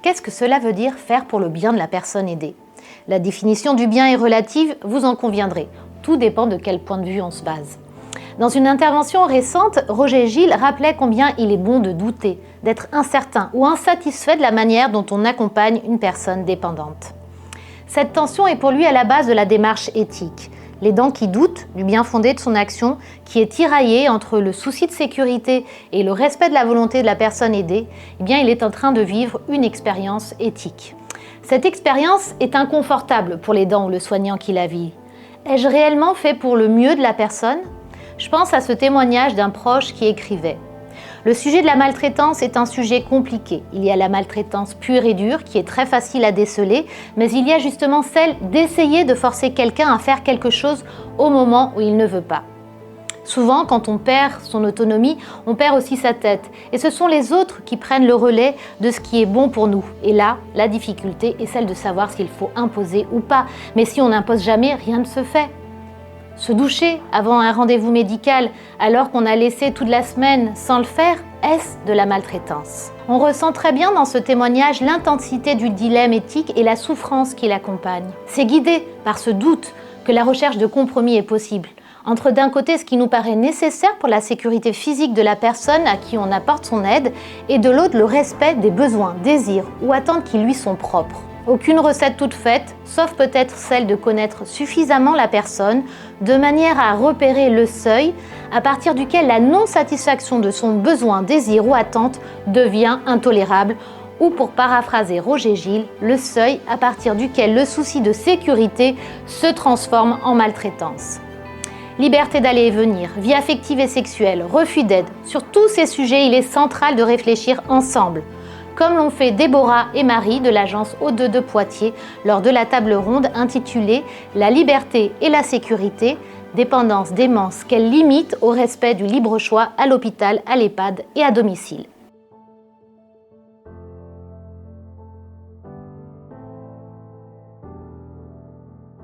Qu'est-ce que cela veut dire faire pour le bien de la personne aidée? La définition du bien est relative, vous en conviendrez. Tout dépend de quel point de vue on se base. Dans une intervention récente, Roger Gilles rappelait combien il est bon de douter, d'être incertain ou insatisfait de la manière dont on accompagne une personne dépendante. Cette tension est pour lui à la base de la démarche éthique. L'aidant qui doute du bien fondé de son action, qui est tiraillé entre le souci de sécurité et le respect de la volonté de la personne aidée, eh bien, il est en train de vivre une expérience éthique. Cette expérience est inconfortable pour l'aidant ou le soignant qui la vit. Ai-je réellement fait pour le mieux de la personne? Je pense à ce témoignage d'un proche qui écrivait: le sujet de la maltraitance est un sujet compliqué. Il y a la maltraitance pure et dure qui est très facile à déceler, mais il y a justement celle d'essayer de forcer quelqu'un à faire quelque chose au moment où il ne veut pas. Souvent, quand on perd son autonomie, on perd aussi sa tête. Et ce sont les autres qui prennent le relais de ce qui est bon pour nous. Et là, la difficulté est celle de savoir s'il faut imposer ou pas. Mais si on n'impose jamais, rien ne se fait. Se doucher avant un rendez-vous médical alors qu'on a laissé toute la semaine sans le faire, est-ce de la maltraitance? On ressent très bien dans ce témoignage l'intensité du dilemme éthique et la souffrance qui l'accompagne. C'est guidé par ce doute que la recherche de compromis est possible. Entre d'un côté ce qui nous paraît nécessaire pour la sécurité physique de la personne à qui on apporte son aide et de l'autre le respect des besoins, désirs ou attentes qui lui sont propres. Aucune recette toute faite, sauf peut-être celle de connaître suffisamment la personne de manière à repérer le seuil à partir duquel la non-satisfaction de son besoin, désir ou attente devient intolérable, ou pour paraphraser Roger Gilles, le seuil à partir duquel le souci de sécurité se transforme en maltraitance. Liberté d'aller et venir, vie affective et sexuelle, refus d'aide, sur tous ces sujets, il est central de réfléchir ensemble, comme l'ont fait Déborah et Marie de l'agence O2 de Poitiers lors de la table ronde intitulée « La liberté et la sécurité, dépendance, démence, quelles limites au respect du libre choix à l'hôpital, à l'EHPAD et à domicile ».